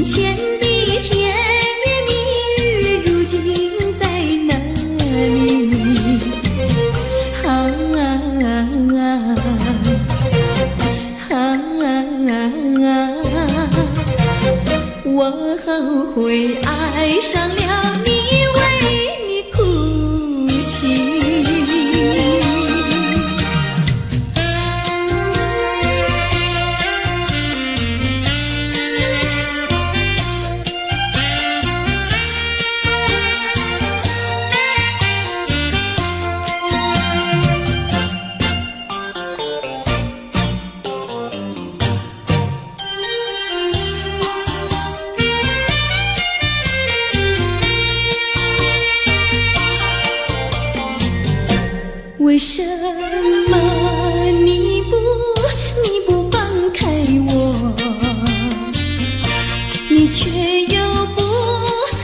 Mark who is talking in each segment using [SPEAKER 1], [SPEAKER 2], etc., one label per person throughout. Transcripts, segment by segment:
[SPEAKER 1] 眼前的甜言蜜语，如今在哪里？我后悔爱上了你，为你哭泣。为什么你不放开我，你却又不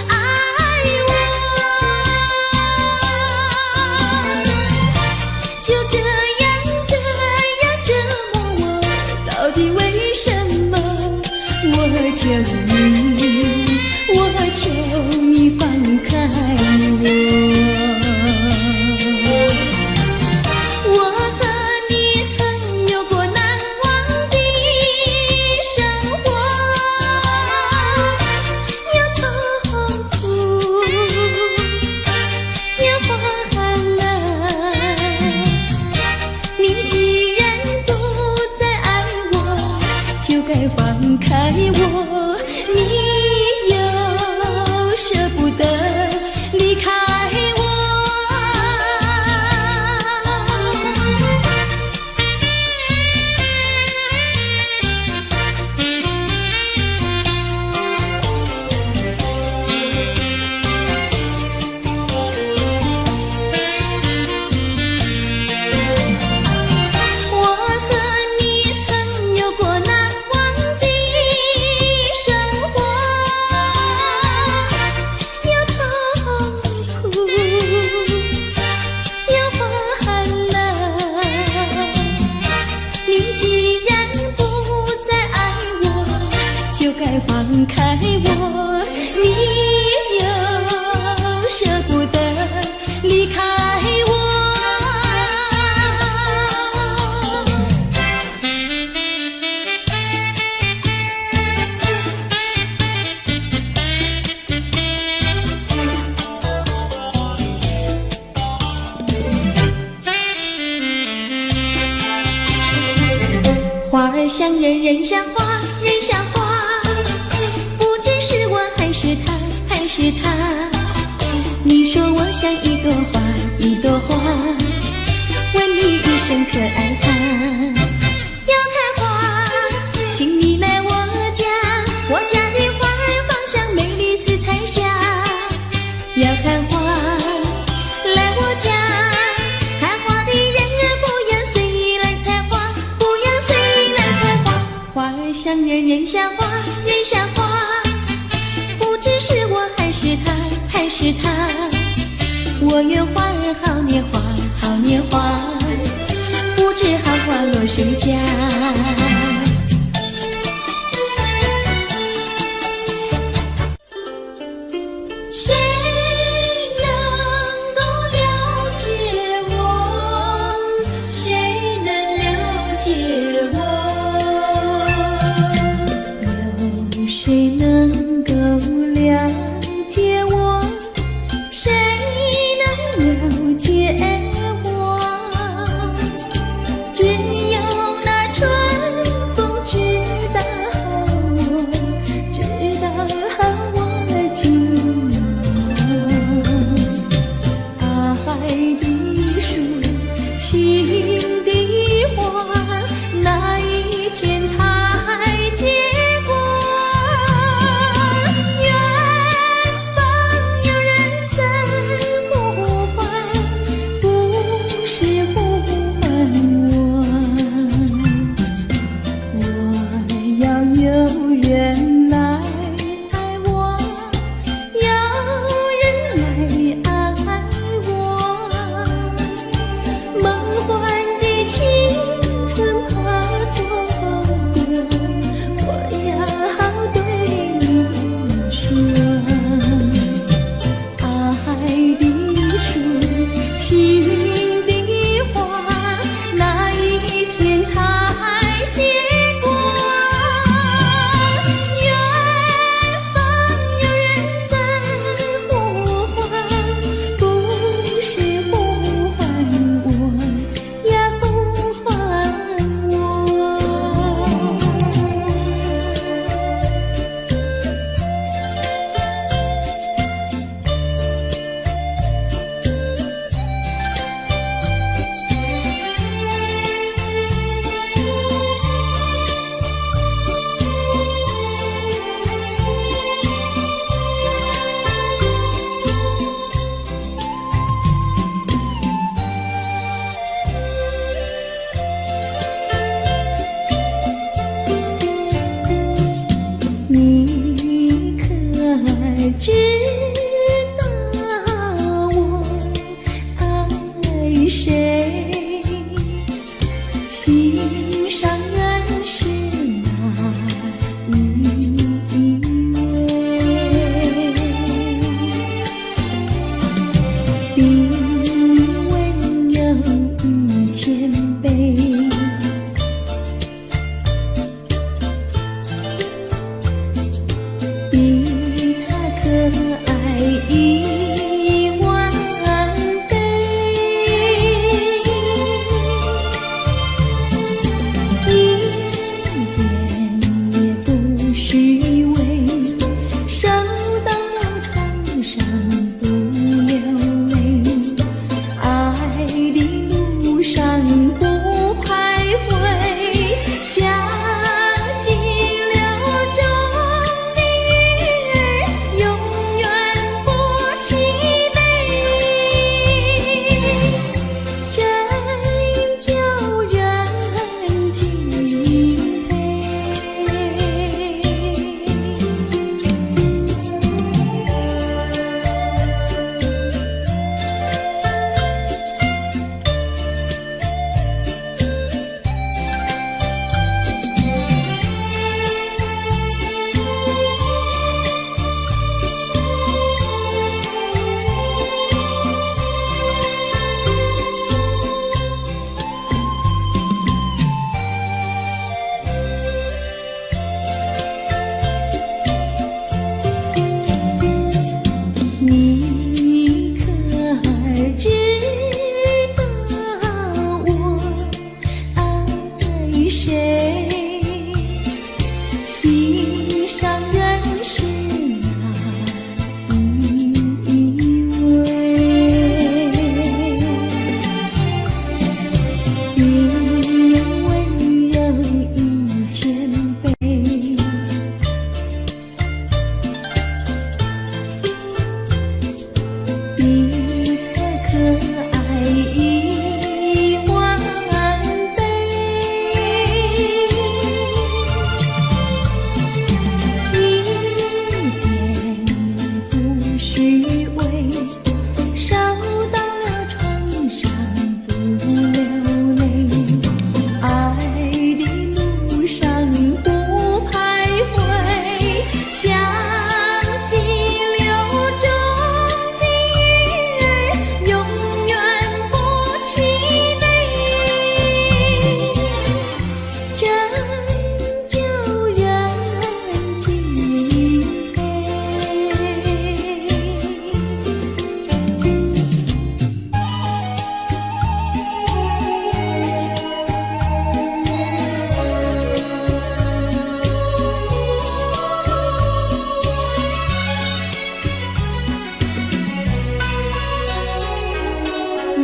[SPEAKER 1] 爱我？就这样折磨我，到底为什么？我求你放开我。放开我，你又舍不得离开我。放开我，你又舍不得离开我。花儿像人，人像花，人像花。是他，你说我像一朵花，一朵花，问你一声可爱它？要看花，请你来我家，我家的花儿芳香美丽似彩霞。要看花，来我家，看花的人不要随意来采花，不要随意来采花。花儿像人，人像花，人像花。是我还是他，我愿花儿好年华，好年华，不知好花落谁家。谁能够了解我？谁能了解我？有谁能够了解我？谁能了解我？只有那春风知道我，知道我今晚。爱的树，情的花，那一天才结果。我要好对你。上认识哪一位？女人温柔一千倍，比她可爱10000倍。一点也不虚伪，烧到了床上不流泪。爱的路上不徘徊，像激流中的鱼儿，永远不气馁。真叫人敬佩。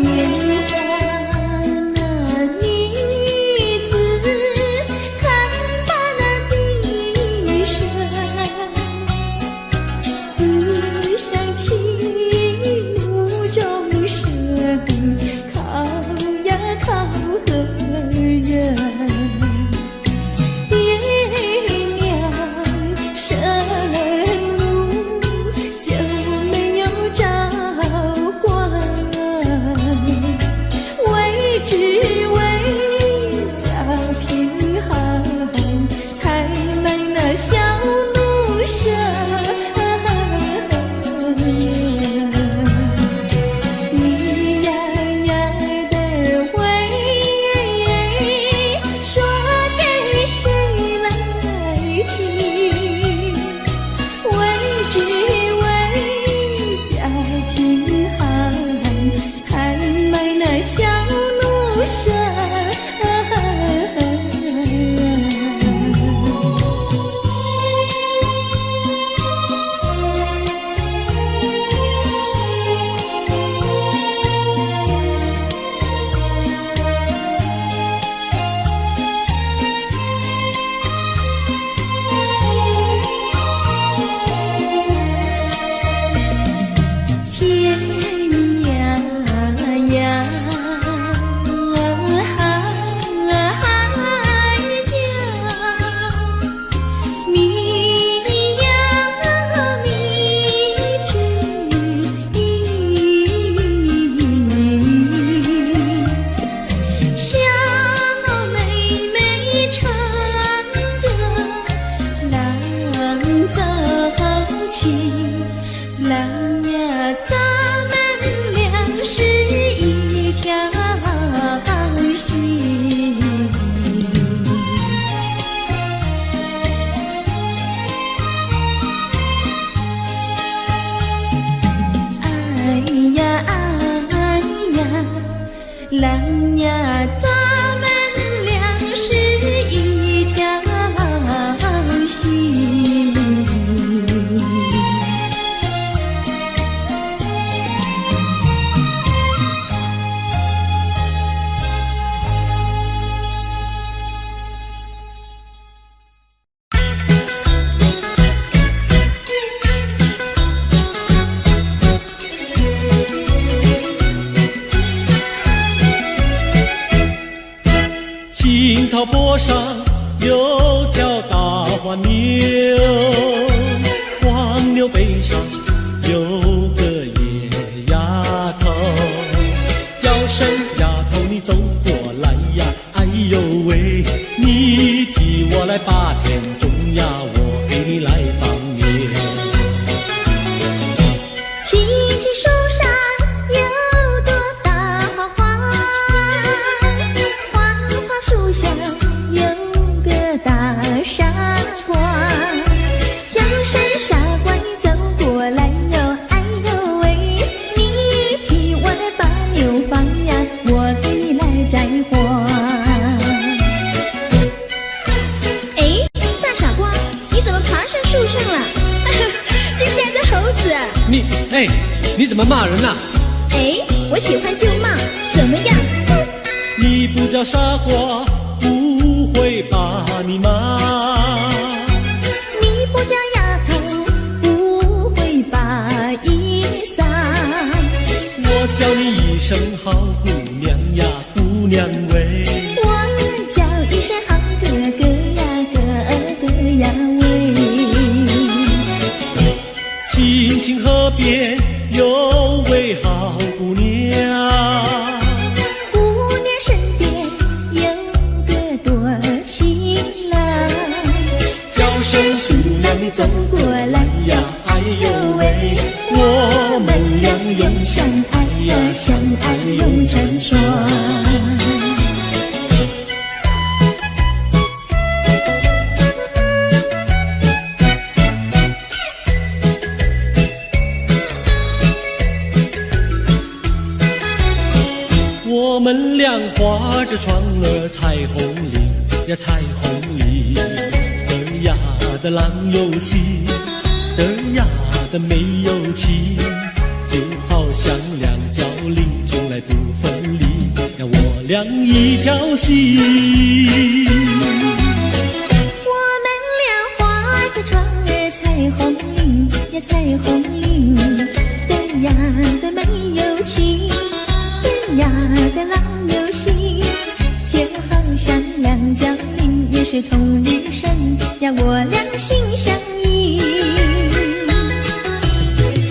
[SPEAKER 1] 年华那女子，看把那低声，思想起怒中生，靠呀靠何人？爹娘生路就没有照管，为只为家贫寒，才买那小奴舍。你呀呀的喂，说给谁来听？为只为家贫寒，才买那小奴舍。天涯呀，海角，密呀密之音，小妹妹唱的郎走起，郎呀，咱们俩是一条心。哎呀哎呀，郎呀，咱们俩是一条心。上树上了，这下子猴子。
[SPEAKER 2] 你怎么骂人呢？
[SPEAKER 1] 我喜欢就骂，怎么样？
[SPEAKER 3] 你不叫傻瓜，不会把你骂。
[SPEAKER 1] 你不叫丫头，不会把衣撒。
[SPEAKER 3] 我叫你一声好姑娘呀，姑娘喂。
[SPEAKER 1] 我叫一声好哥哥呀，哥哥呀喂。
[SPEAKER 3] 青青河边有位好姑娘，
[SPEAKER 1] 姑娘身边有个多情郎，
[SPEAKER 3] 叫声姑娘你走过来呀，哎呦喂，我们俩永相爱呀，相爱永成双。我们俩划着船儿彩虹岭呀，彩虹岭，嘚呀的郎有心，嘚呀的没有情，就好像两角林，从来不分离呀，我俩一条心。
[SPEAKER 1] 我们俩划着船儿彩虹岭呀，彩虹岭，嘚呀的没有情，嘚呀的郎有心，就好像两角林，也是同日生呀，我俩心相印。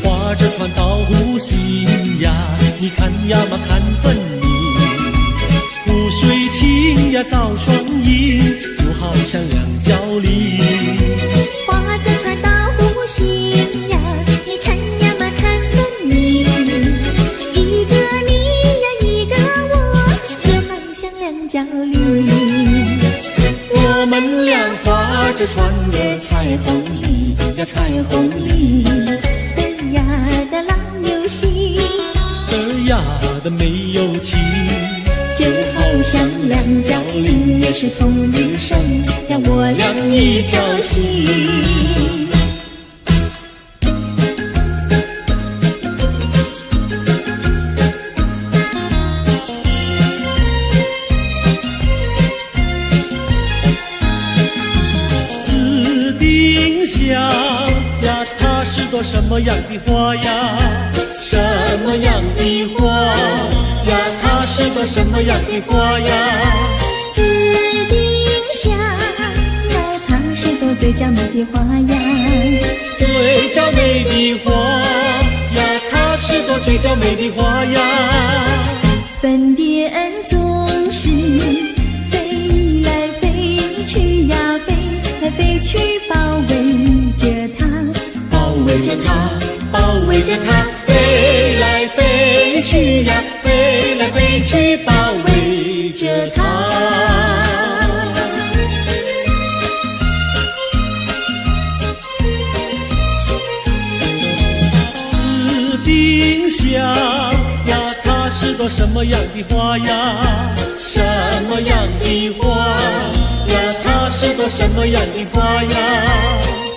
[SPEAKER 3] 划着船到湖心呀，你看呀嘛看分明，湖水清呀照双影，就好像两角林。
[SPEAKER 1] 划着船到湖心呀，你看呀嘛看分明，一个你呀一个我，就好像两角林。
[SPEAKER 3] 我们俩划着船儿彩虹里呀，彩虹里，
[SPEAKER 1] 嘚呀的郎有心，
[SPEAKER 3] 嘚呀的没有情，
[SPEAKER 1] 就好像两角林，也是同日生呀，我俩一条心。
[SPEAKER 3] 紫丁香呀，它是朵什么样的花呀？什么样的花呀？它是朵什么样的花呀？
[SPEAKER 1] 紫丁香呀，它是朵最娇美的花呀，
[SPEAKER 3] 最娇美的花呀，它是朵最娇美的花呀。
[SPEAKER 1] 粉蝶儿总是飞来飞去呀，飞来飞去，包围着它，
[SPEAKER 3] 包围着它，包围着它，飞来飞去呀，飞来飞去，包围着它。紫丁香呀，它是朵什么样的花呀？什么样的花呀？它是朵什么样的花呀？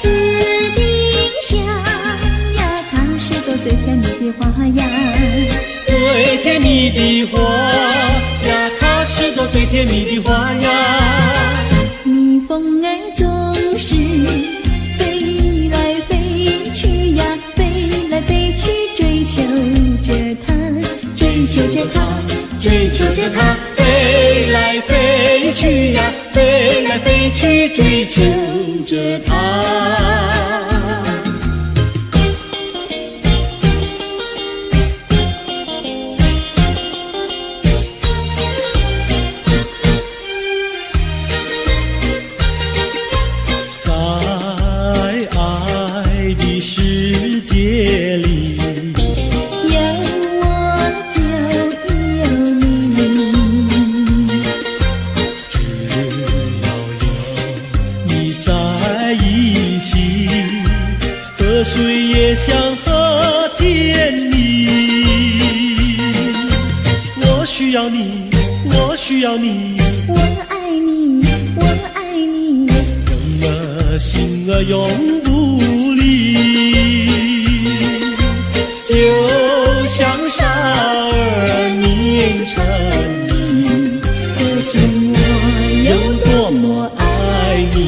[SPEAKER 1] 紫丁香呀，它是朵最甜蜜的花呀，
[SPEAKER 3] 最甜蜜的花呀，它是朵最甜蜜的花呀。
[SPEAKER 1] 蜜蜂儿总是飞来飞去呀，飞来飞去，追求着它，追求着它，
[SPEAKER 3] 追求着它，飞来飞去呀，飞来飞去，追求着它。在爱的世界里，
[SPEAKER 1] 有我就有你，
[SPEAKER 3] 只要有你在一起，河水也像和甜蜜。我需要你，我需要你，
[SPEAKER 1] 我爱你，我爱你，
[SPEAKER 3] 怎么心儿永不离，就像傻儿凝成泥，
[SPEAKER 1] 可见我有多么
[SPEAKER 3] 爱你。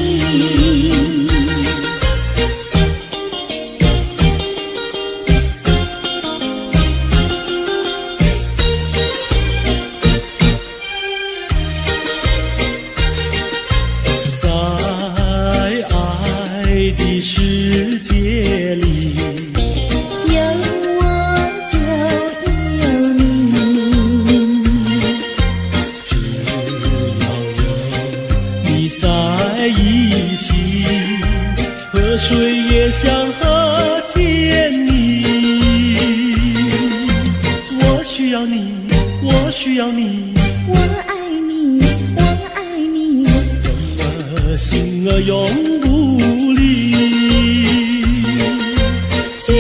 [SPEAKER 3] 的世界里，
[SPEAKER 1] 有我就有你，
[SPEAKER 3] 只要有你在一起，河水也像和甜蜜。我需要你，我需要你，
[SPEAKER 1] 我爱你，我爱你，
[SPEAKER 3] 人儿心儿永不离。就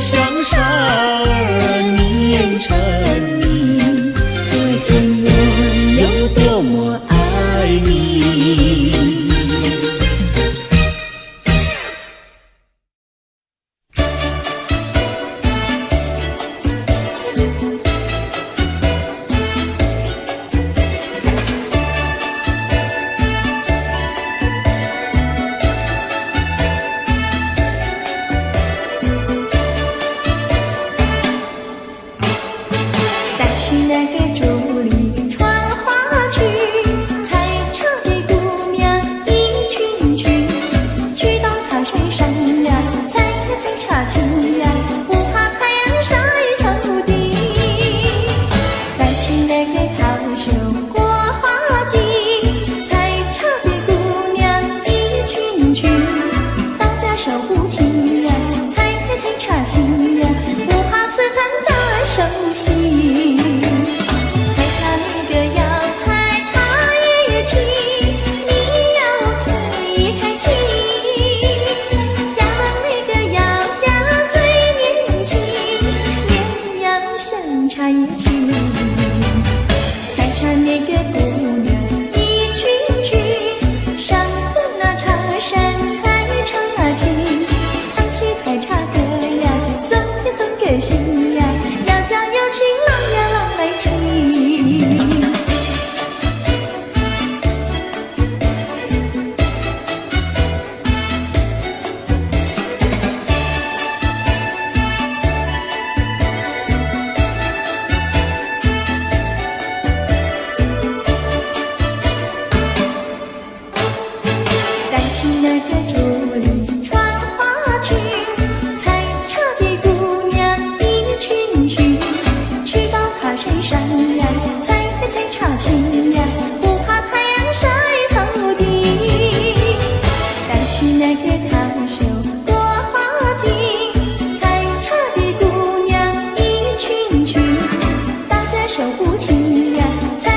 [SPEAKER 3] 像傻儿凝成泥，
[SPEAKER 1] 可见我有多么
[SPEAKER 3] 爱你。
[SPEAKER 1] 那个竹里传花去，采茶的姑娘一群群，去到茶山上呀，采茶青呀，不怕太阳晒头顶。带去那个桃树过花季，采茶的姑娘一群群，大家手不停呀，采茶青呀，不怕刺疼这手心。茶叶青，采茶那个姑娘一群群，上的那茶山采茶青，唱起采茶歌呀，送呀送个心呀，要叫有情郎呀郎来听。那个竹里传花去，采茶的姑娘一群群，去到茶山上呀，采茶青呀，不怕太阳晒头顶。带去那个桃树过花季，采茶的姑娘一群群，大家手不停呀，采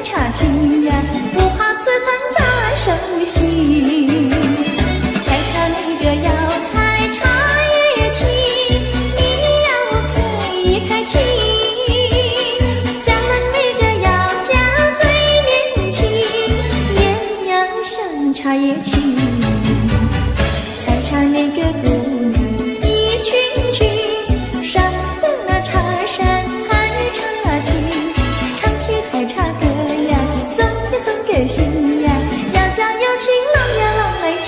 [SPEAKER 1] 茶青呀，不怕刺疼这手心。茶叶青，采茶那个姑娘一群群，上的那茶山采茶青，唱起采茶歌呀，送呀送个心呀，要叫有情郎呀郎来听。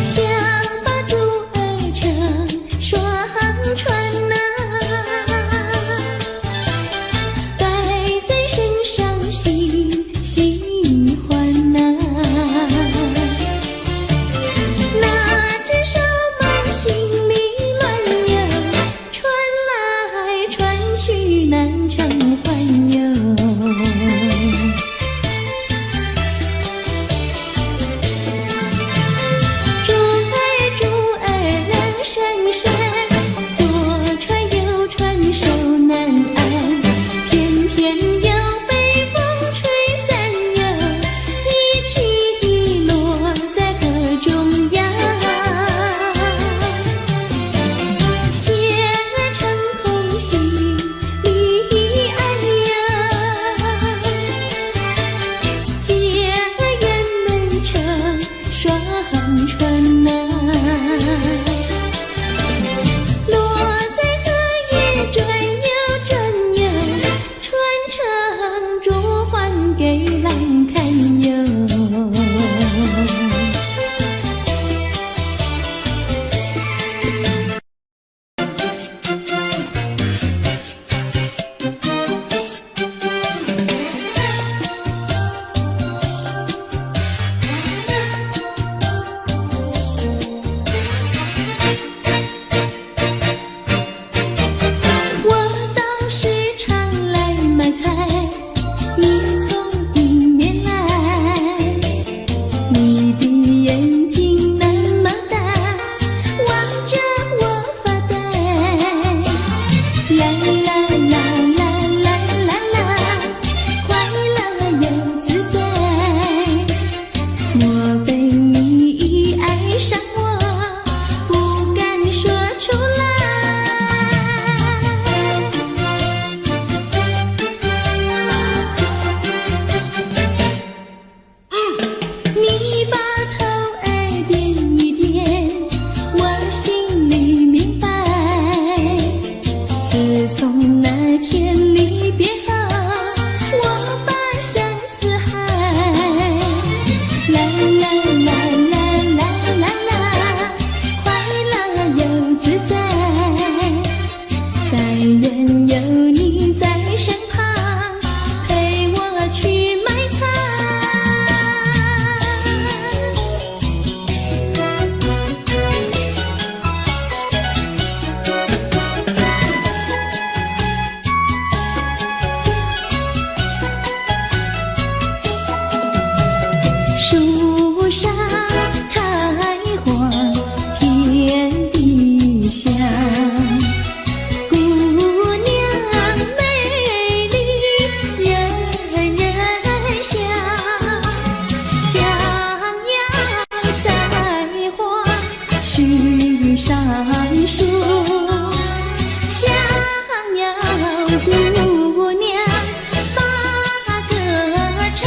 [SPEAKER 1] 想把竹儿撑双船呐，满城环游。猪儿两声声，左传右传手难安，偏偏有北风吹散游，一起遗落在河中央。鞋儿成同行离岸游，姐儿眼眉成双船呐，落在河也转悠转悠，传承着还给郎看哟。我倒是常来买菜，你从里面来，你的眼睛那么大，望着我发呆。啦啦啦啦啦啦啦，快乐又自在。莫非你已爱上我，不敢说出来？你把头儿点一点，我心里明白。自从那天离别后，我把相思害。啦啦啦啦啦啦啦，快乐又自在。但愿有你在身旁，陪我去买菜。树上开花遍地香，姑娘美丽人人香，想要栽花须上树，想要姑娘把歌唱。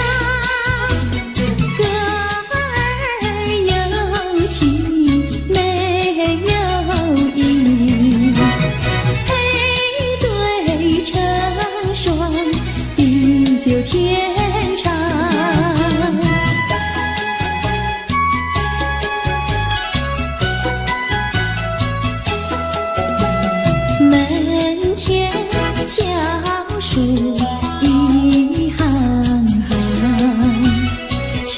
[SPEAKER 1] 歌儿有情没有意，配对成双，地久天长。门前小树一行行，前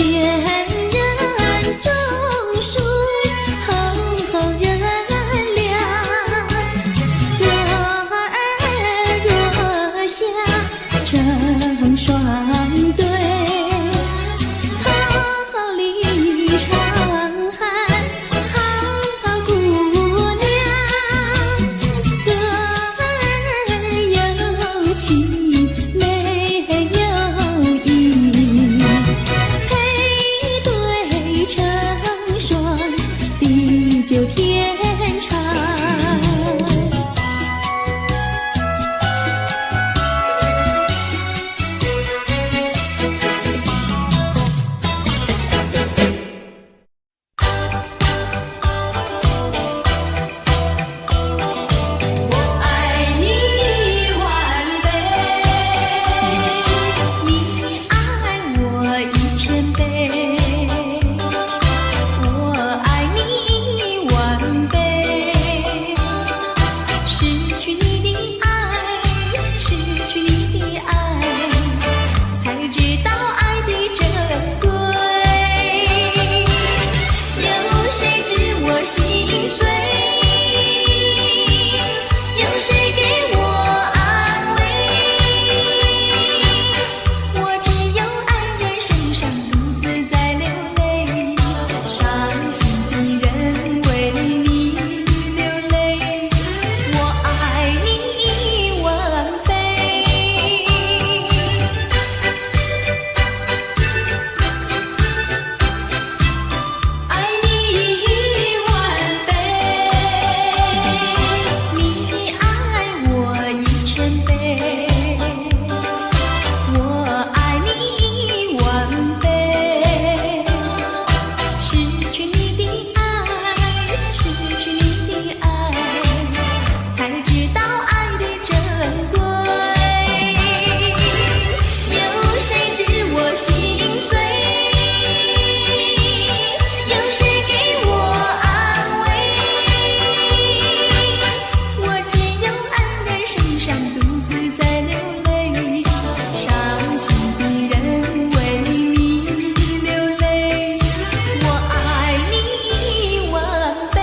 [SPEAKER 1] 人种树，后人量。歌儿若下成双对，好里长喊好姑娘。歌儿有情我爱你万倍。失去你的爱，失去你的爱，才知道爱的珍贵。有谁知我心碎？有谁给我安慰？我只有黯然神伤，独自在流泪。伤心的人为你流泪，我爱你万倍。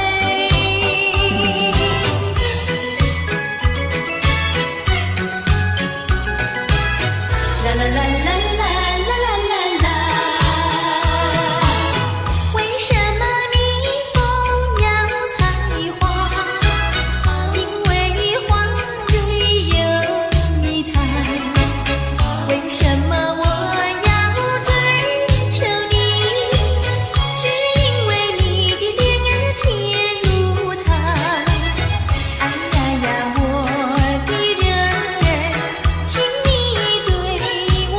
[SPEAKER 1] 啦啦啦啦啦啦啦啦啦，为什么蜜蜂要采花？因为花蕊有一台。为什么我要追求你？只因为你的脸儿甜如糖。哎呀呀，我的人儿，请你对我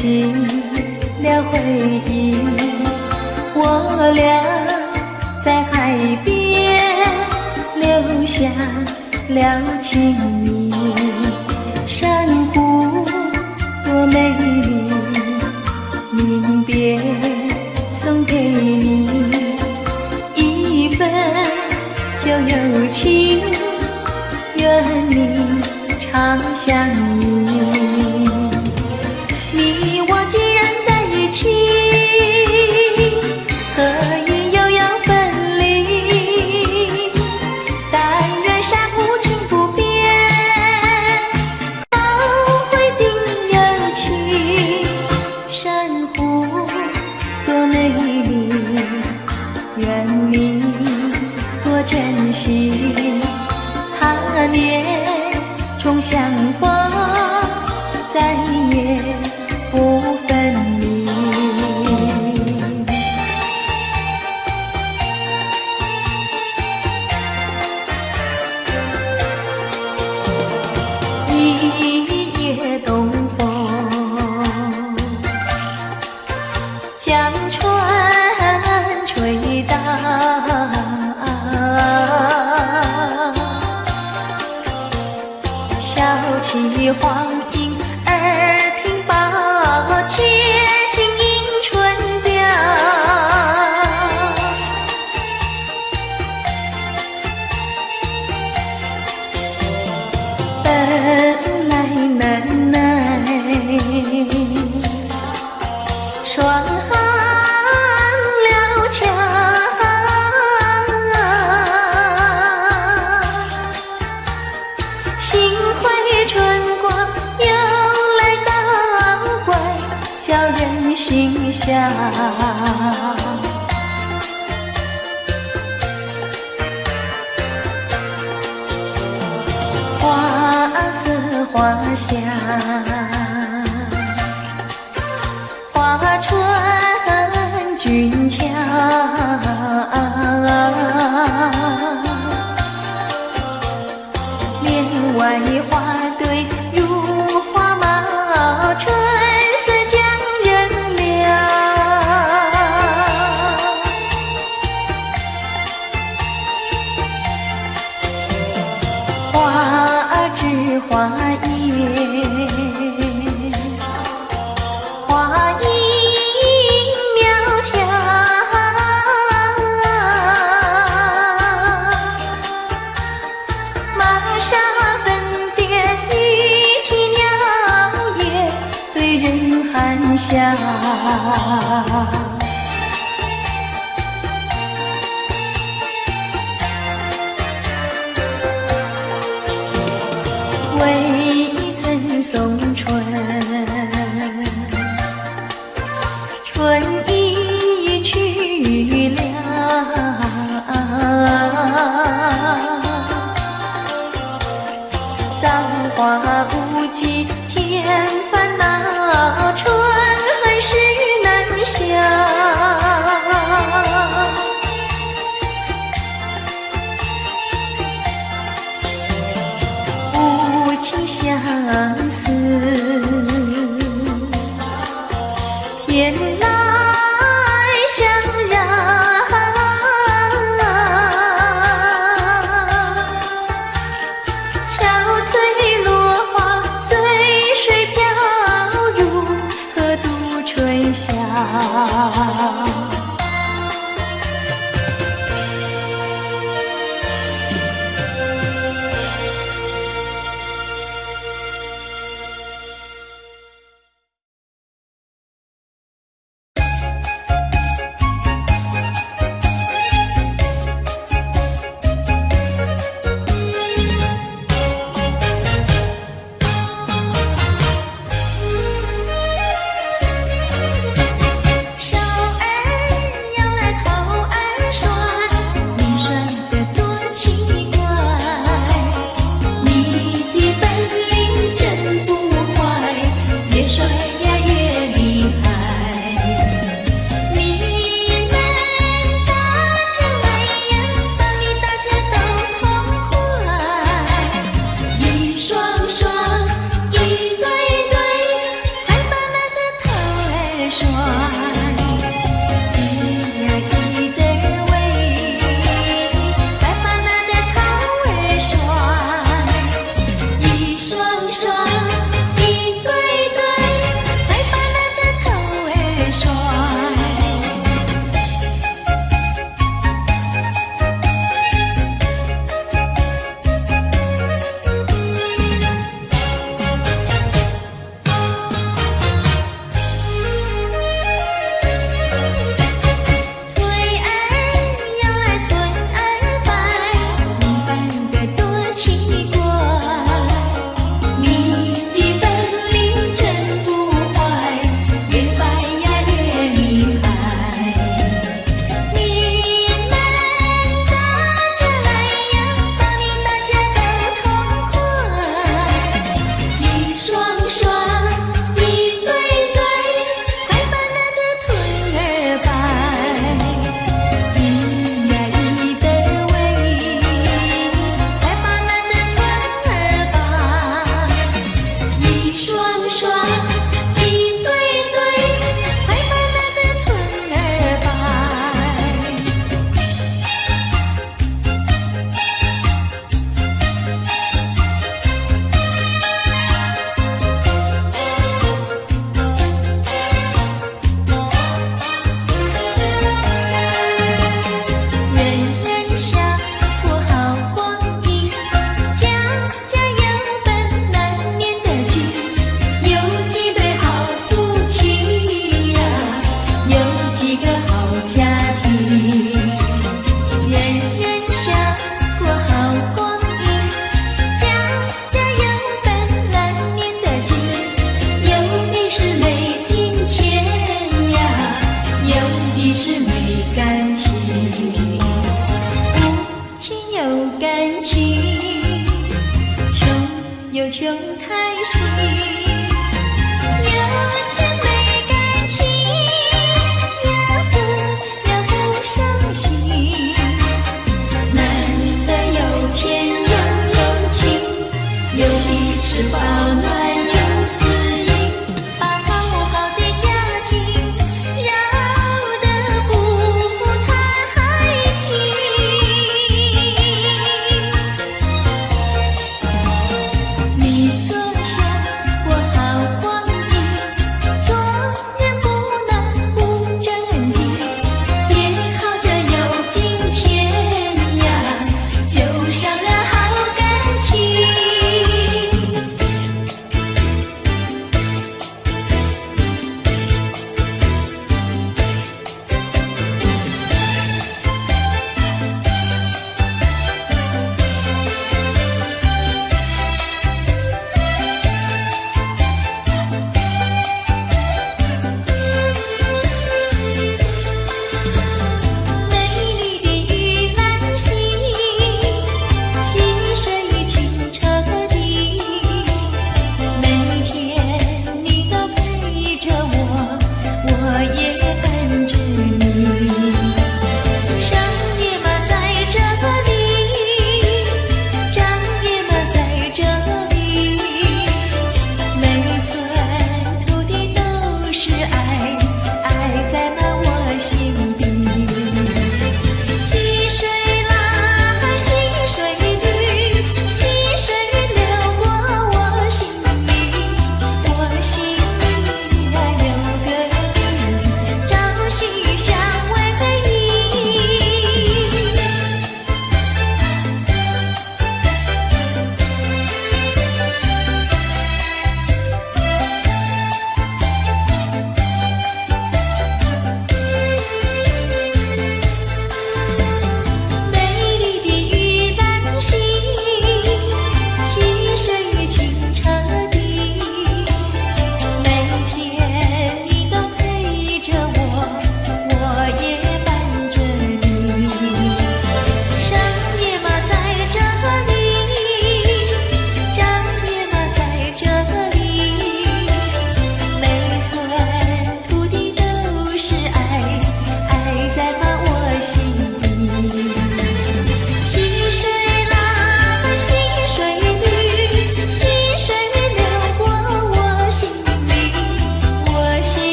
[SPEAKER 1] 起了回忆，我俩在海边留下了情谊。珊瑚多美丽，临别送给你一份旧友情，愿你常相依。你我既然在一起，何以又要分离？但愿山无情不变，都会定有情。珊瑚多美丽，愿你多珍惜。他年重相逢，再也不分离。一夜东风，将船吹荡，笑起黄莺儿鬓抱，且听迎春调。本来难耐，霜寒了墙，幸亏春光又来倒怪，叫人心香。花色花香，花船俊俏，帘外花堆如花帽，春色将人撩。花枝花叶，花影苗条，玛莎粉蝶语啼鸟，也对人含笑。未曾送春，春已去了。葬花无忌添烦恼，春恨事难消。无情相思，偏来相让。憔悴落花随水飘，如何度春宵？有感情，穷有穷开心，有钱没感情，要不伤心。男的有钱又有情，有的是保暖有私隐，把好好的家庭绕得不太平。你多想过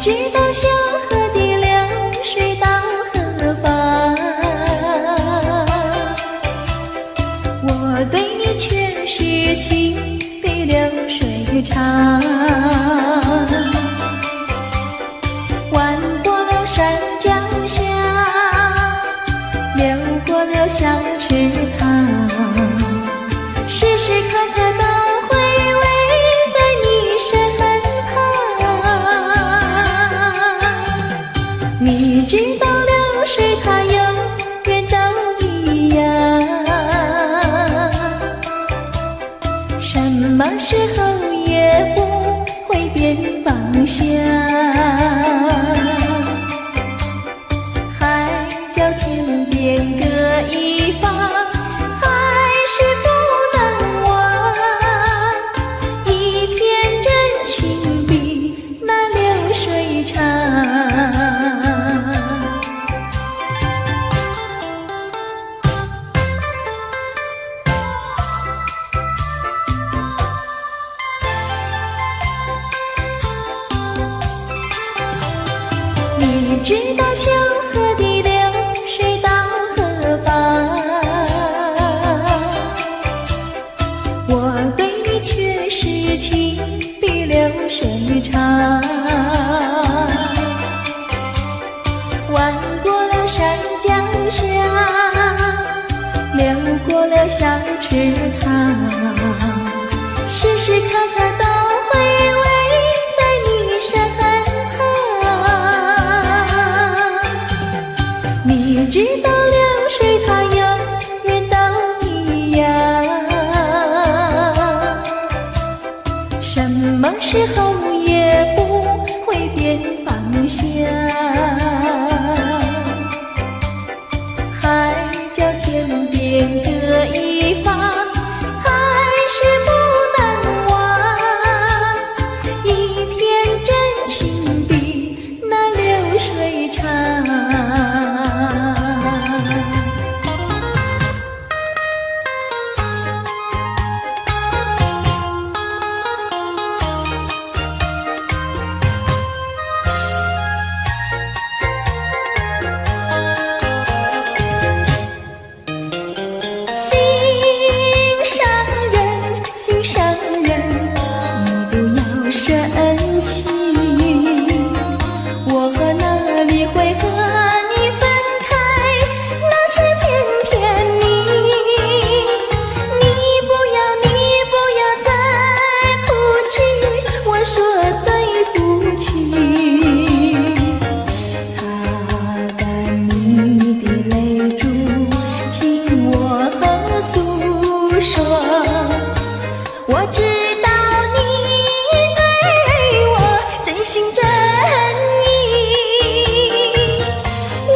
[SPEAKER 1] 知道小河的流水到何方，我对你却是情比流水长。弯过了山脚下，流过了小池塘，时时刻刻都回味在你身旁。你知道流水它永远都一样，什么时候也不会变方向。海角天边各一方，还是不能忘。一片真情比那流水长。你知道小河的流水到何方，我对你却是情比流水长。弯过了山脚下，流过了小池塘，时时刻刻都回味在你身旁。你知道流水它永远都一样，什么时候也不会变方向。海角天边各一方，还是不能忘。一片真情比那流水长。心上人，你不要生气，我哪里会和你分开，那是偏偏你。你不要再哭泣，我说对不起。擦干你的泪珠，听我诉说。我知道你对我真心真意，我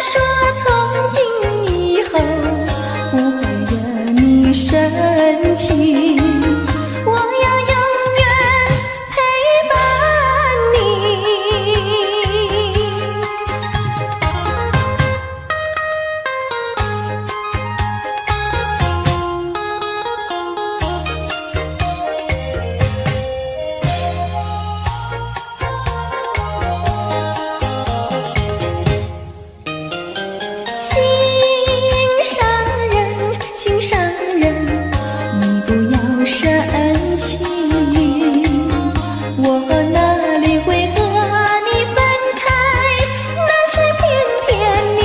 [SPEAKER 1] 说从今以后不会惹你生气，我要永远陪伴你。心上人，你不要生气，我哪里会和你分开，那是偏偏你。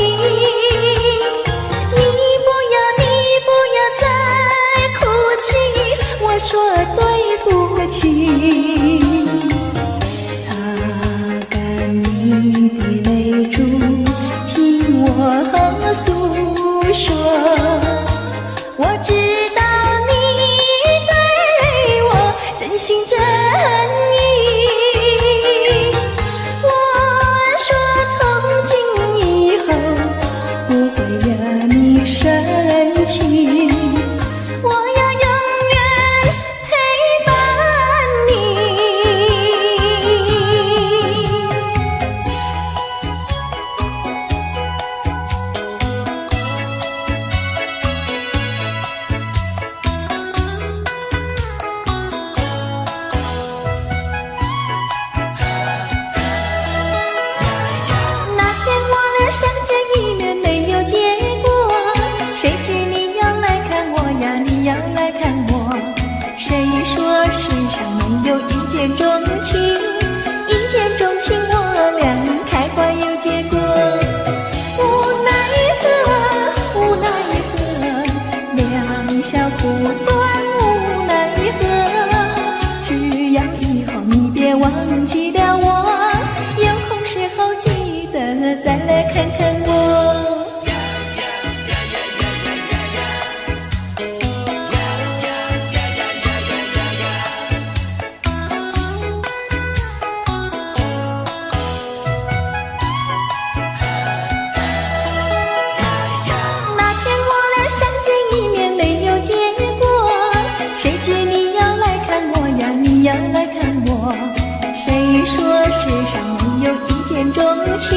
[SPEAKER 1] 你不要再哭泣，我说对不起。擦干你的泪珠，听我诉说。我知道苦短无奈何，只要以后你别忘记了我，有空时候记得再来看看我。要来看我，谁说世上没有一见钟情？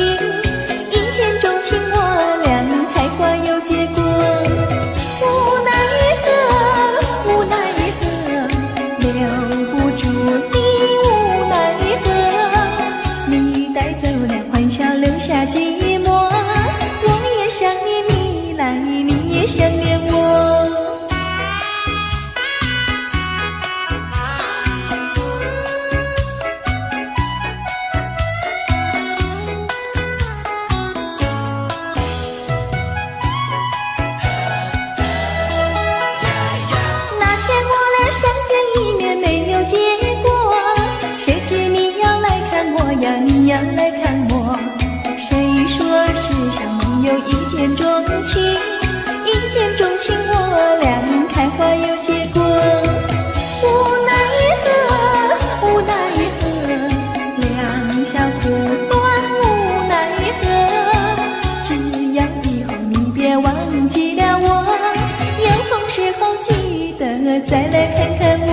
[SPEAKER 1] 一见钟情，我俩开花有结果。无奈何，无奈何，留不住你，无奈何。你带走了欢笑，留下寂寞。我也想念你来，你也想念我。你要来看我，谁说世上没有一见钟情？一见钟情，我俩开花有结果。无奈何，无奈何，两小苦短无奈何。只要以后你别忘记了我，有空时候记得再来看看我。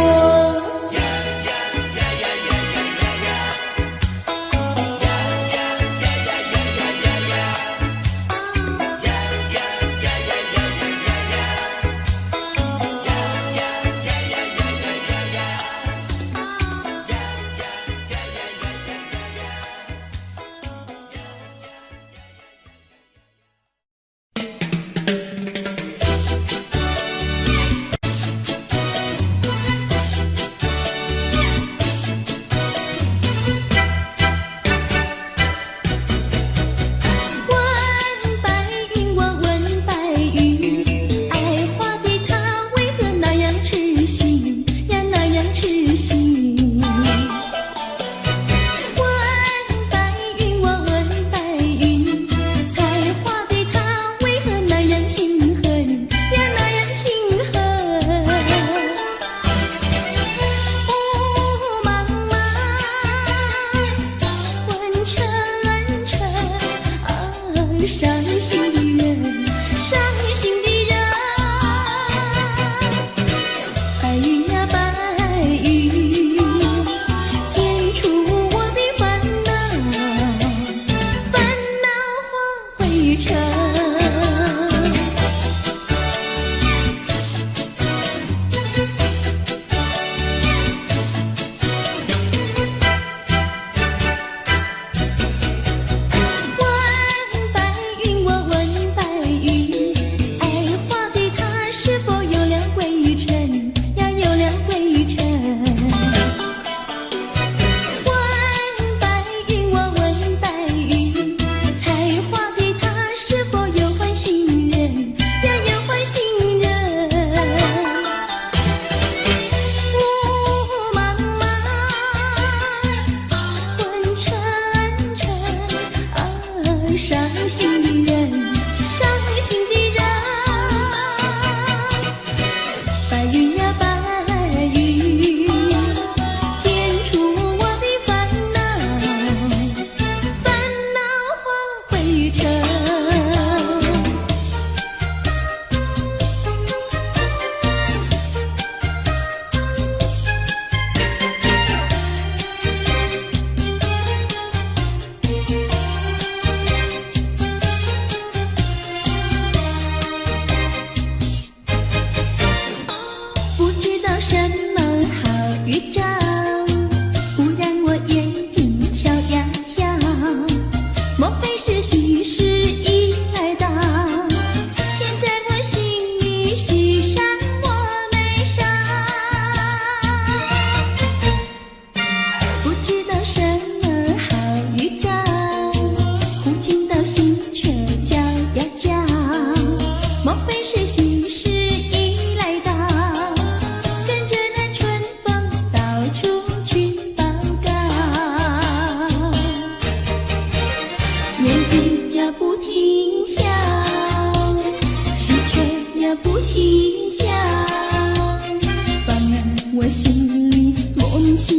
[SPEAKER 1] 莫非是喜事已来到？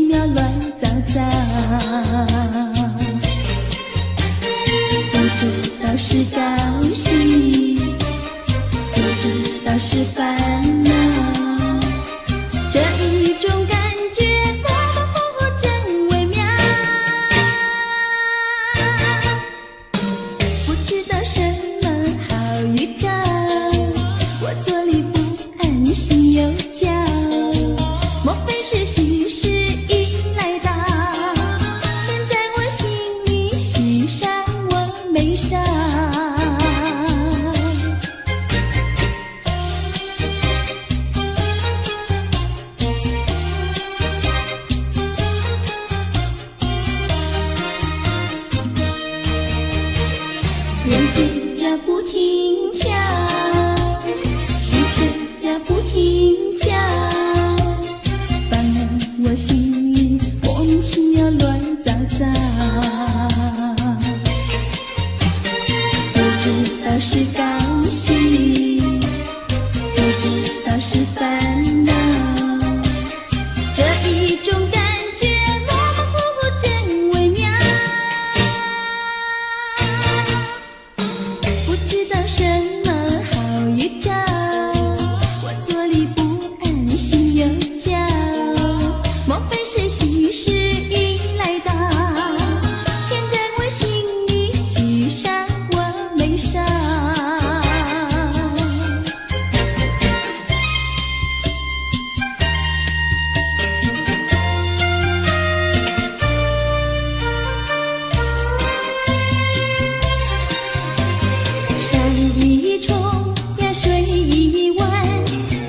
[SPEAKER 1] 妙乱糟糟，不知道是高兴，不知道是烦恼，这一种感觉模模糊糊真微妙，不知道什么好预兆，我坐立不安，心又焦，莫非是喜事已来到，便在我心里喜上我眉梢。眼睛呀不停跳，心却呀不停叫，烦了我心里莫名其妙乱糟糟，不知道是高兴，不知道是烦恼，这一种感觉模模糊糊真微妙，不知道什么好预兆，我坐立不安，心又焦，莫非是喜事已来到，便在我心里喜上我眉梢。山一重呀水一弯，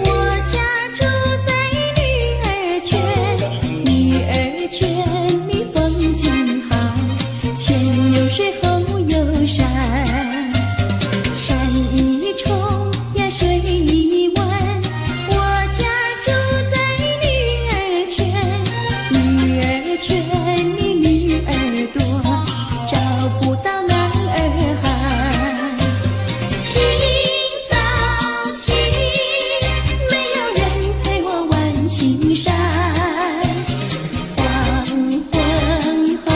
[SPEAKER 1] 我家住在女儿圈，女儿圈里风景好，前有水后有山。山一重呀水一弯，我家住在女儿圈，女儿圈里女儿多，找不到男儿汉。清早起，没有人陪我玩青山，黄昏后，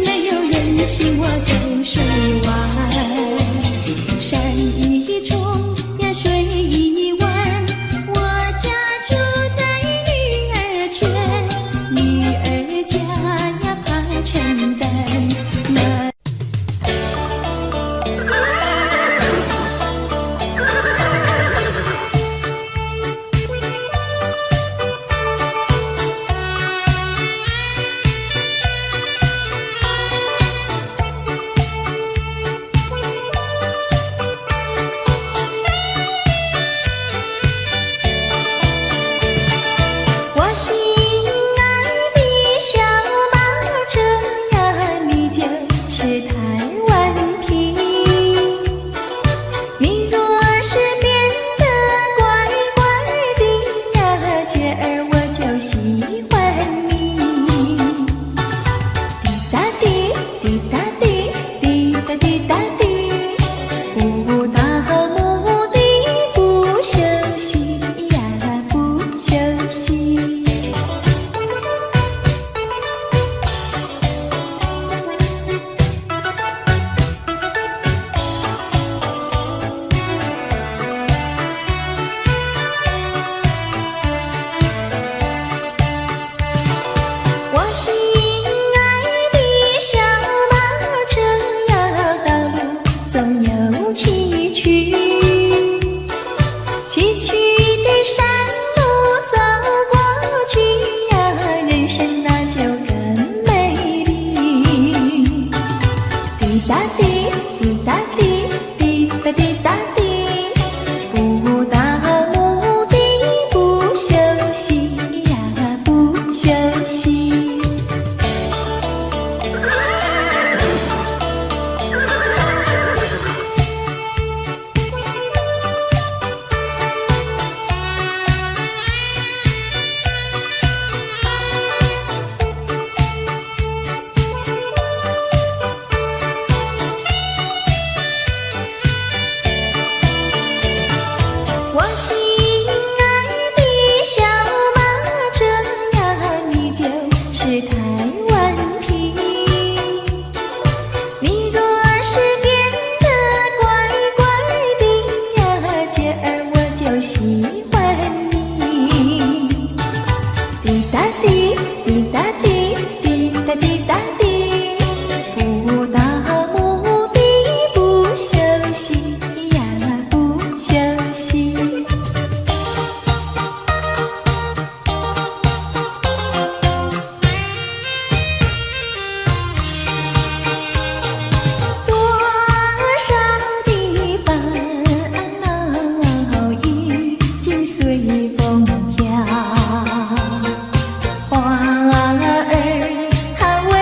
[SPEAKER 1] 没有人请我走水湾。山一重呀水一弯，我家住在女儿圈，女儿家呀怕承担那我心爱的小马车呀，你就是台湾瓶。你若是变得乖乖的呀，姐儿我就喜欢你。滴答滴，滴答滴，滴答滴答滴，不到目的不休息呀，不休息。我心爱的小马车呀，道路总有崎岖，崎岖的山路走过去呀，人生那就更美丽。滴答滴，滴答滴，滴答滴答滴，不到目的不休息呀，不休息。喜欢你。滴答滴，滴答滴，滴答滴答滴，不到目的不休息呀，不休息。多少的烦恼已经随风飘，花儿它为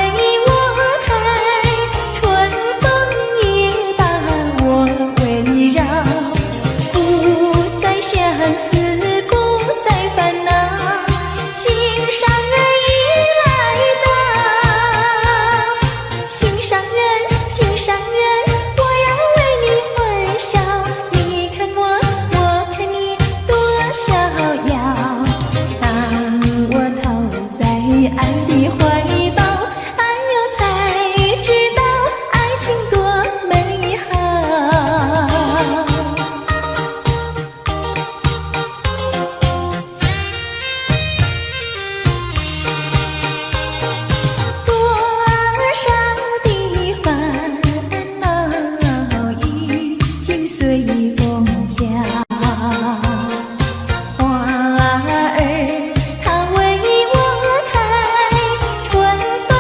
[SPEAKER 1] 我开，春风也把我围绕，不再相思，不再烦恼，心上人已来到，心上人，心上人，我要为你欢笑，你看我，我看你多逍遥。当我投在爱的怀抱，哎呦才知道爱情多美好。多少的烦恼已经随风飘，花儿它为我开，春风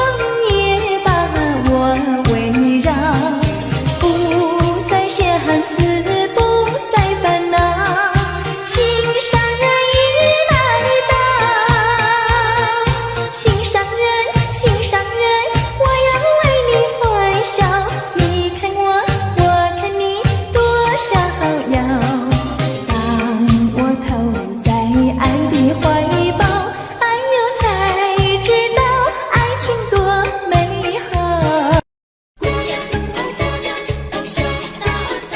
[SPEAKER 1] 也把我围绕，不再相思，不再烦恼，心上人已来到，心上人，心上人，我要为你欢笑，你看我，我看你多逍遥。当我投在爱的怀抱，哎呦才知道爱情多美好。姑娘，哦姑娘，哦羞答答，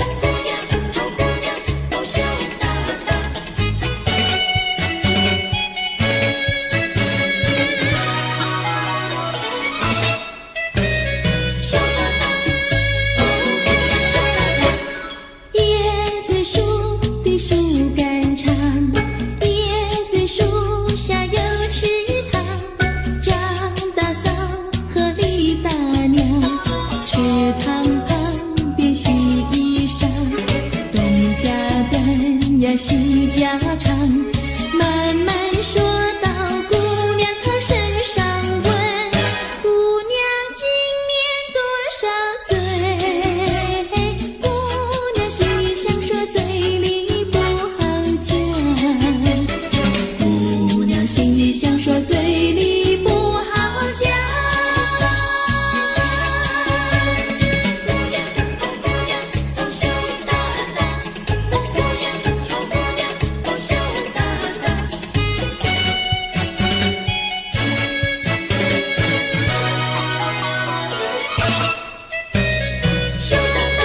[SPEAKER 1] 姑娘，哦姑娘，哦羞答答。羞答答，哦姑娘羞答答。椰子树的树干长，椰子树下有池塘，张大嫂和李大娘，池塘旁边洗衣裳，东家短呀西家长，慢慢说到姑娘她身上问，姑娘今年多少岁？姑娘心里想说，嘴里不好讲。姑娘心里想说，嘴里不好讲。姑娘，哦姑娘，哦羞答答，姑娘，哦姑娘，哦羞答答。羞答答，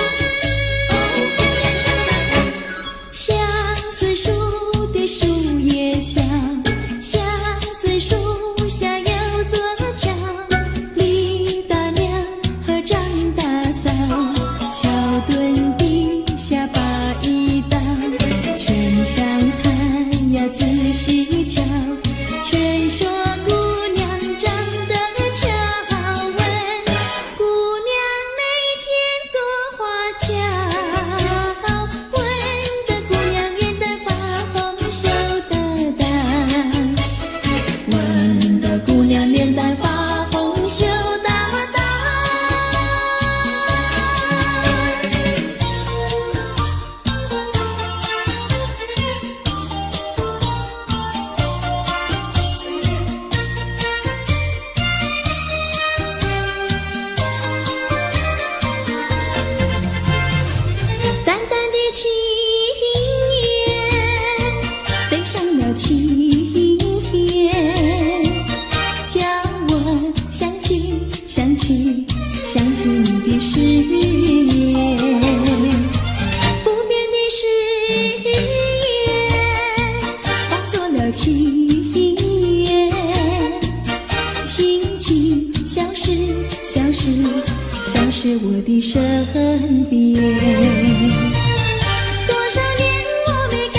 [SPEAKER 1] 哦姑娘羞答答。相思树的树叶香，相思树下有座桥，李大娘和张大嫂，桥墩底下把一道，全相看呀仔细瞧，全说姑娘长得巧，问姑娘每天做花轿，问得姑娘脸蛋发红羞答答，问得姑娘脸蛋发红羞答答。淡淡的青烟飞上了青天，叫我想起想起想起你的誓言，不变的誓言化作了情缘，轻轻消失消失消失我的身边。多少年我没改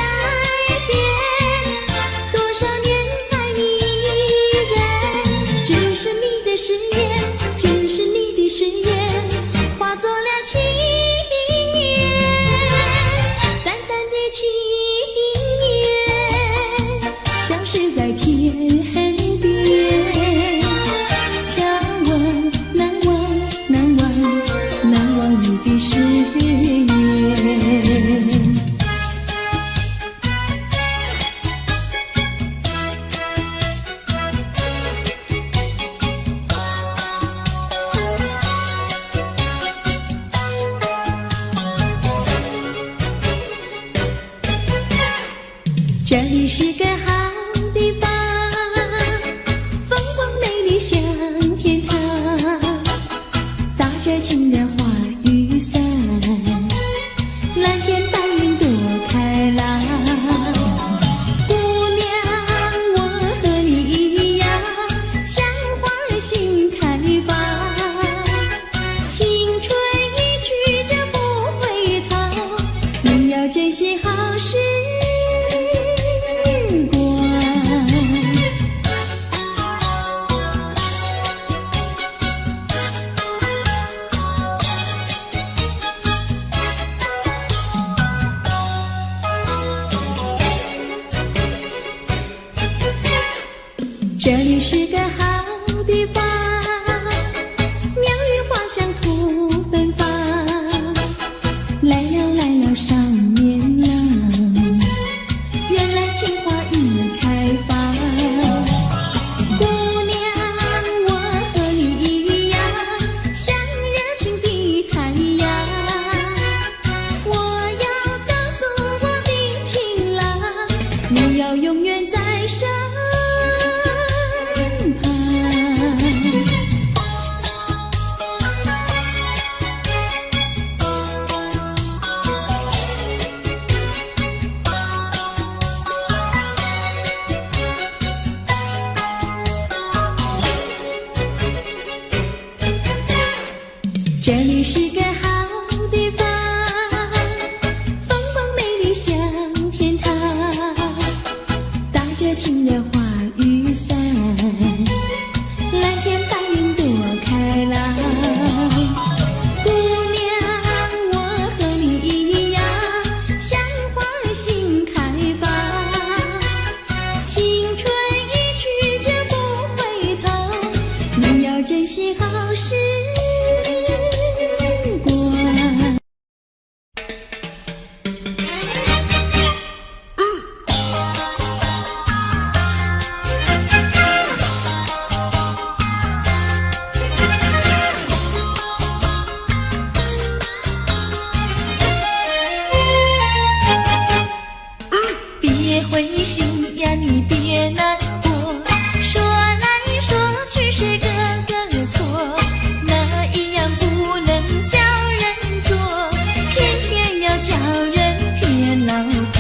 [SPEAKER 1] 这里是个好地方，风光美丽像天堂，打着情人花雨伞，蓝天白云多开朗。姑娘，我和你一样，像花儿心开放，青春一去就不回头，你要珍惜好时这里是个好地方，鸟语花香吐芬芳，来了来了少年郎，原来情花已开放。姑娘，我和你一样，像热情的太阳，我要告诉我的情郎，你要永远在身这里是个好地方，风光美丽像天堂，打着情人花雨伞，蓝天白云多开朗。姑娘，我和你一样，像花儿心开放，青春一去就不回头，你要珍惜好时灰心呀，你别难过，说来说去是个个错，那一样不能叫人做，偏偏要叫人骗老婆。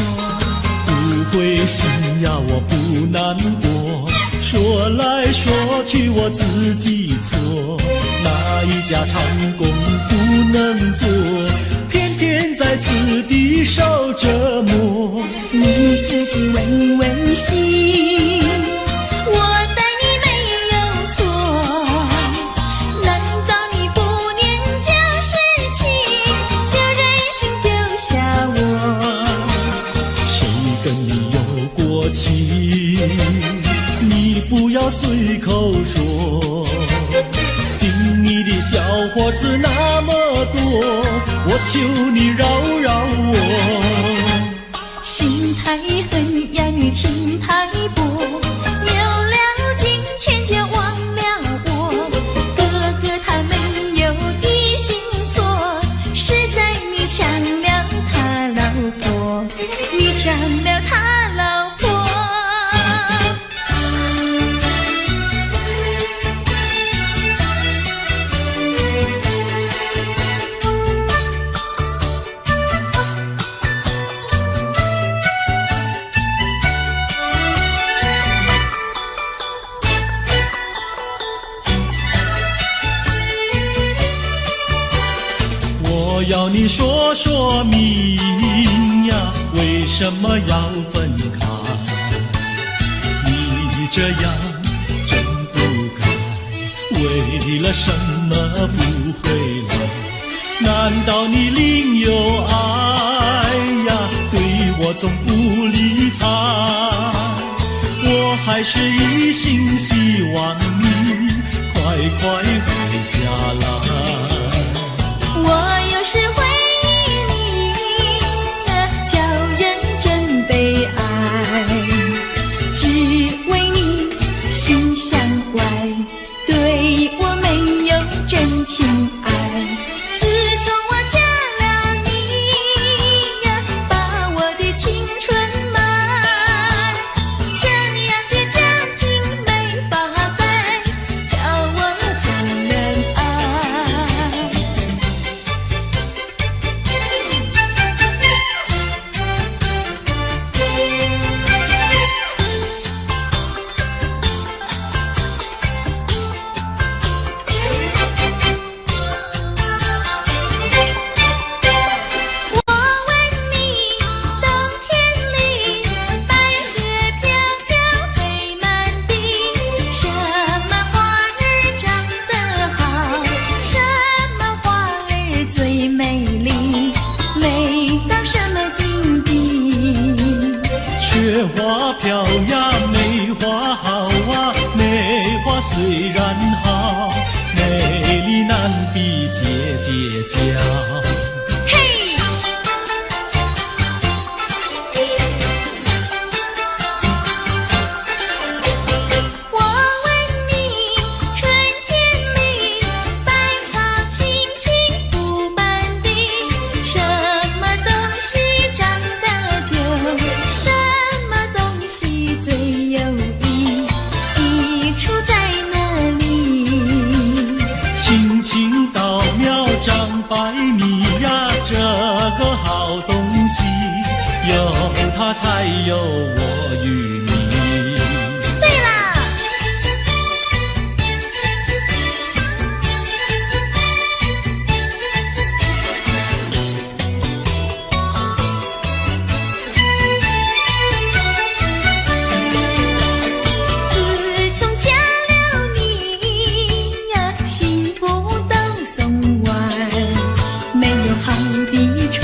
[SPEAKER 3] 不灰心呀，我不难过，说来说去我自己错，哪一家长工不能做，偏偏在此地受折磨。
[SPEAKER 1] 你自己问问心，我待你没有错，难道你不念旧事情，就任性丢下我？
[SPEAKER 3] 谁跟你有过情，你不要随口说，听你的小伙子那么多，我求你饶饶我。
[SPEAKER 1] 心太狠呀，你情太薄，有了金钱就忘了我。哥哥他没有的心错，是在你抢了他老婆，你抢了他老婆。
[SPEAKER 3] 我要你说说明呀，为什么要分开？你这样真不该，为了什么不回来？难道你另有爱呀？对我总不理睬，我还是一心希望你快快回家来。
[SPEAKER 1] 我有时回忆你，叫人真悲哀，只为你心向外，对我没有真情爱。自从我嫁了你呀，把我的青春埋。
[SPEAKER 3] 雪花飘呀，梅花好啊，梅花虽然好，美丽难比姐姐娇。
[SPEAKER 1] 嘿，我问你，春天里百草青青不满地，什么东西长得久，什么东西最有益，益处在哪里？
[SPEAKER 3] 青青稻苗长百米呀，这个好东西，有它才有我与你。
[SPEAKER 1] 对啦，自从嫁了你呀，幸福都送完，没有好的穿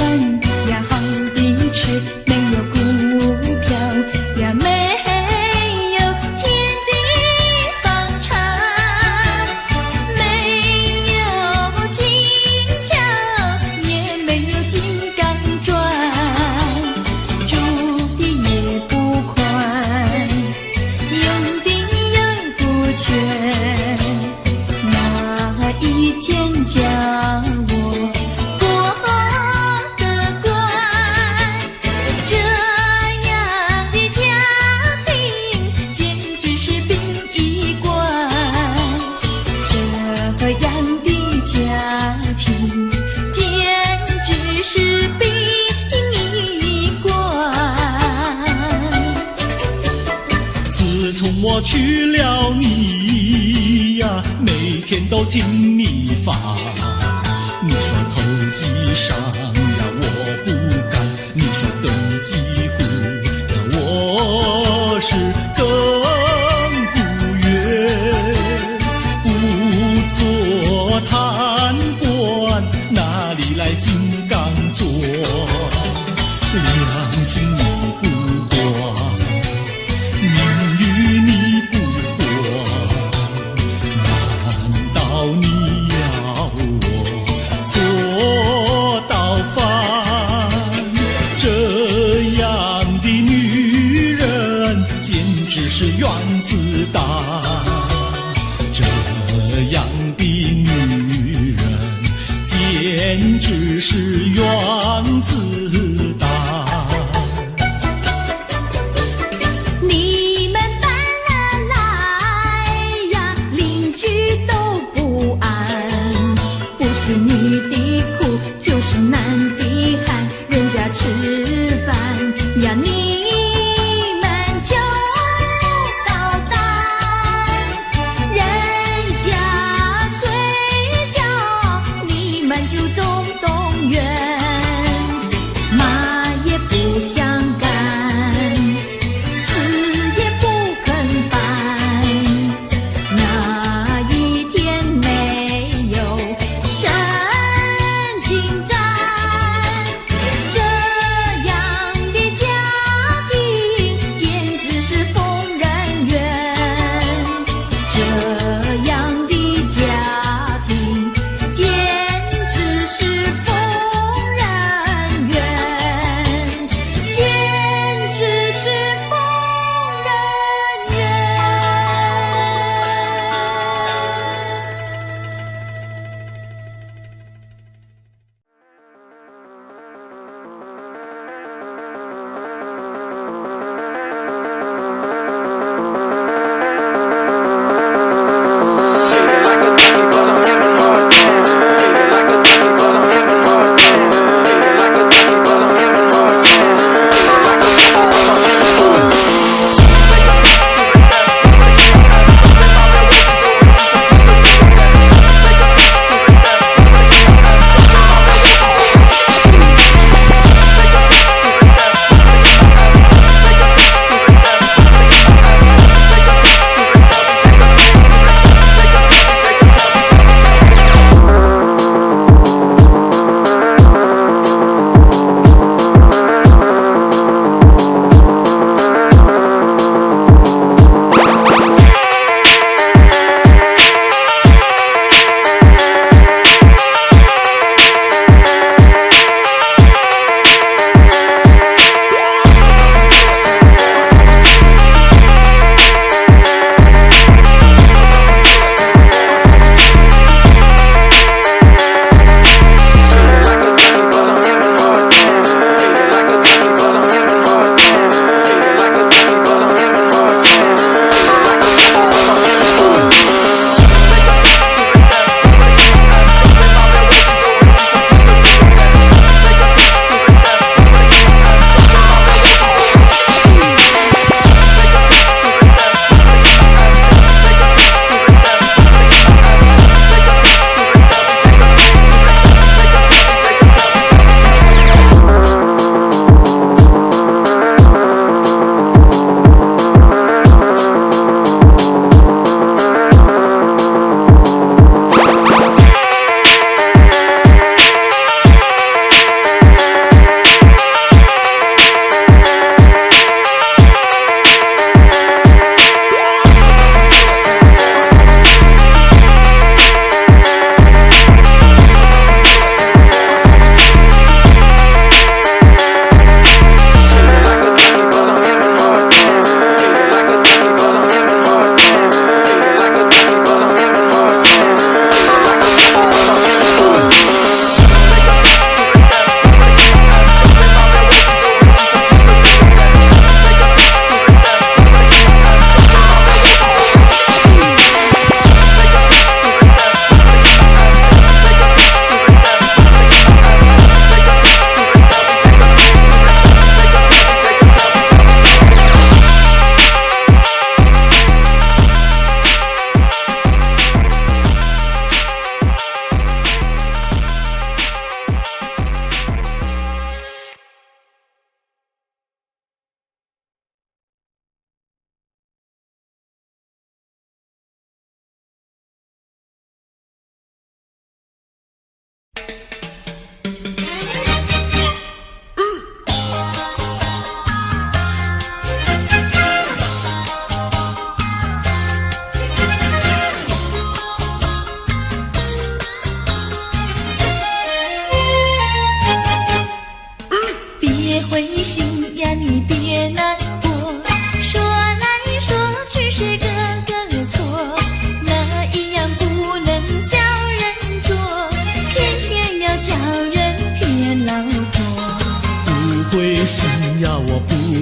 [SPEAKER 1] 呀，好的吃，没有股票呀，没有天地方长，没有金条，也没有金刚钻，住的也不宽，用的也不全，哪一天叫我过得关？这样的家庭简直是殡仪馆，这样的家庭简直是殡仪馆。
[SPEAKER 3] 自从我娶了你呀，每天都听你发。你说投机商呀，我不干；你说登记户呀，我是更不愿。不做贪官，哪里来金刚钻？良心你不管，名誉你不管，难道你要我做到饭？这样的女人简直是原子弹，这样的女人简直是原子弹。
[SPEAKER 1] 你们搬了来呀，邻居都不安，不是女的苦，就是男的寒，人家吃饭呀，你们就捣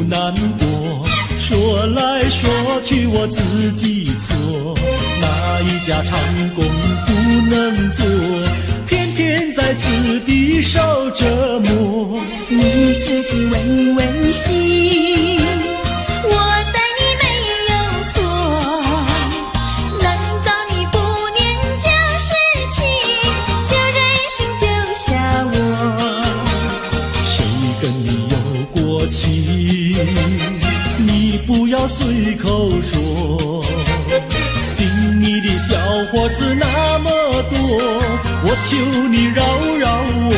[SPEAKER 3] 难过，说来说去我自己错，哪一家长工不能做，偏偏在此地受折磨。
[SPEAKER 1] 你自己问问心，我待你没有错，难道你不念旧事情，就任性丢下我？
[SPEAKER 3] 谁跟你有过情，你不要随口说，听你的小伙子那么多，我求你饶饶我。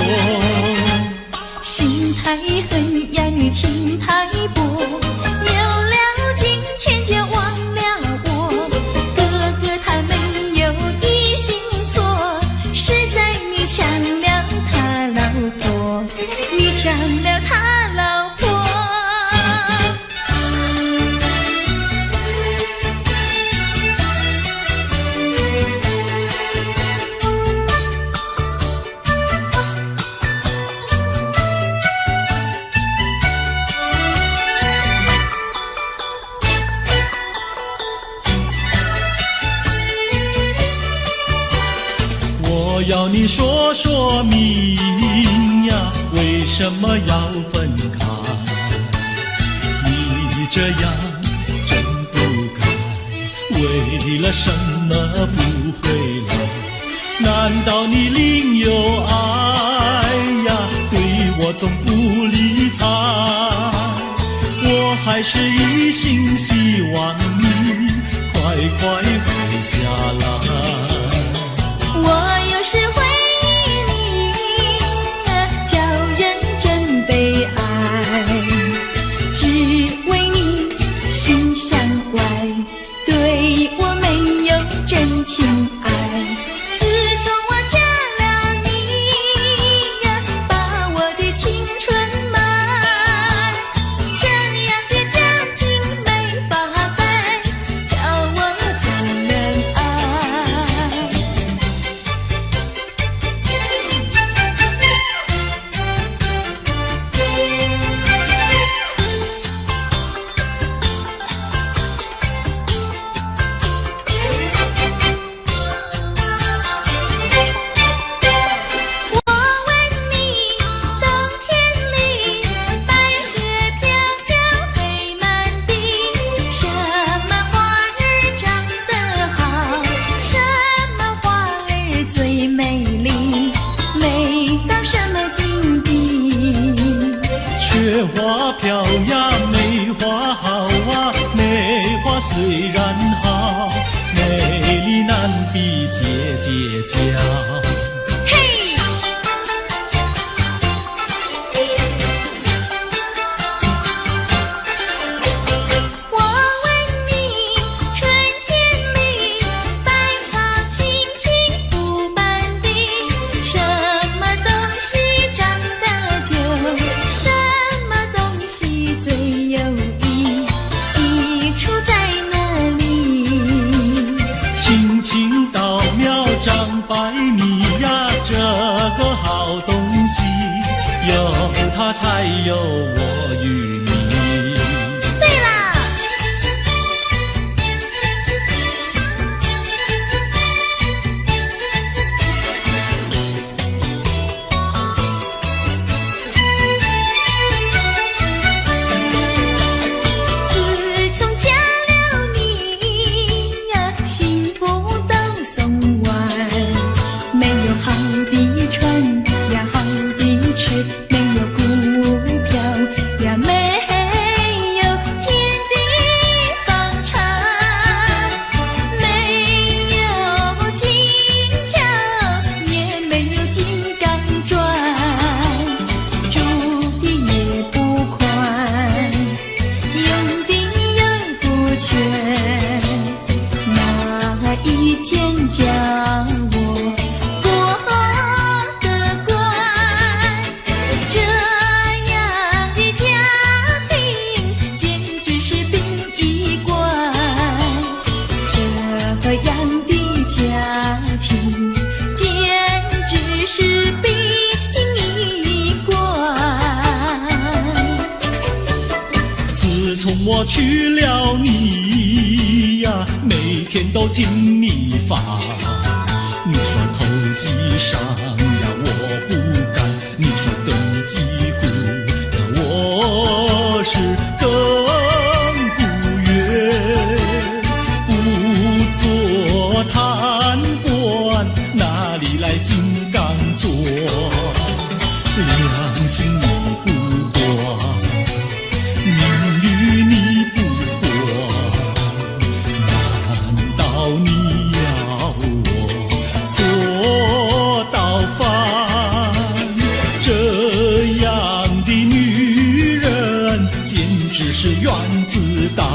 [SPEAKER 1] 心太狠呀，你情太薄，有了金钱就忘了我。哥哥他没有一心错，是在你抢了他老婆，你抢了他老婆。
[SPEAKER 3] 我要你说说明呀，为什么要分开？你这样真不该，为了什么不回来？难道你另有爱呀？对我总不理睬，我还是一心希望你快快回家来。
[SPEAKER 1] 我有时会忆你，叫人真悲哀，只为你心向外，对我没有真情爱。自从我嫁了你呀，把我的青春埋，这样的家庭没法待，叫我怎能爱？
[SPEAKER 3] 自从我娶了你呀，每天都听你发。你说投机商呀，我不干；你说登记户呀，我是更不愿。不做贪官，哪里来金刚座？良心你不管，名誉你不管，难道你要我做到饭？这样的女人简直是原子弹，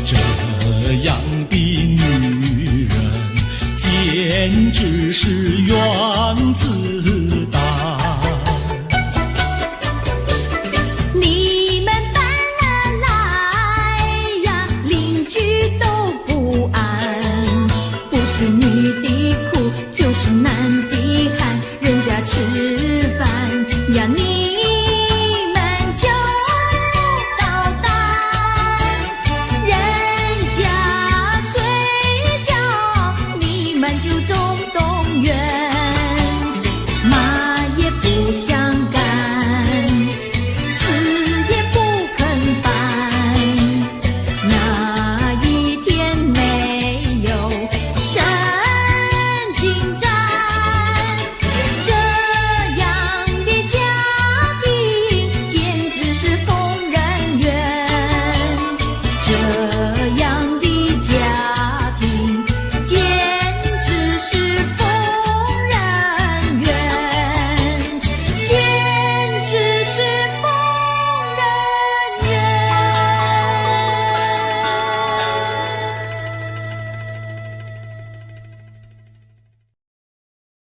[SPEAKER 3] 这样的女人简直是原子弹。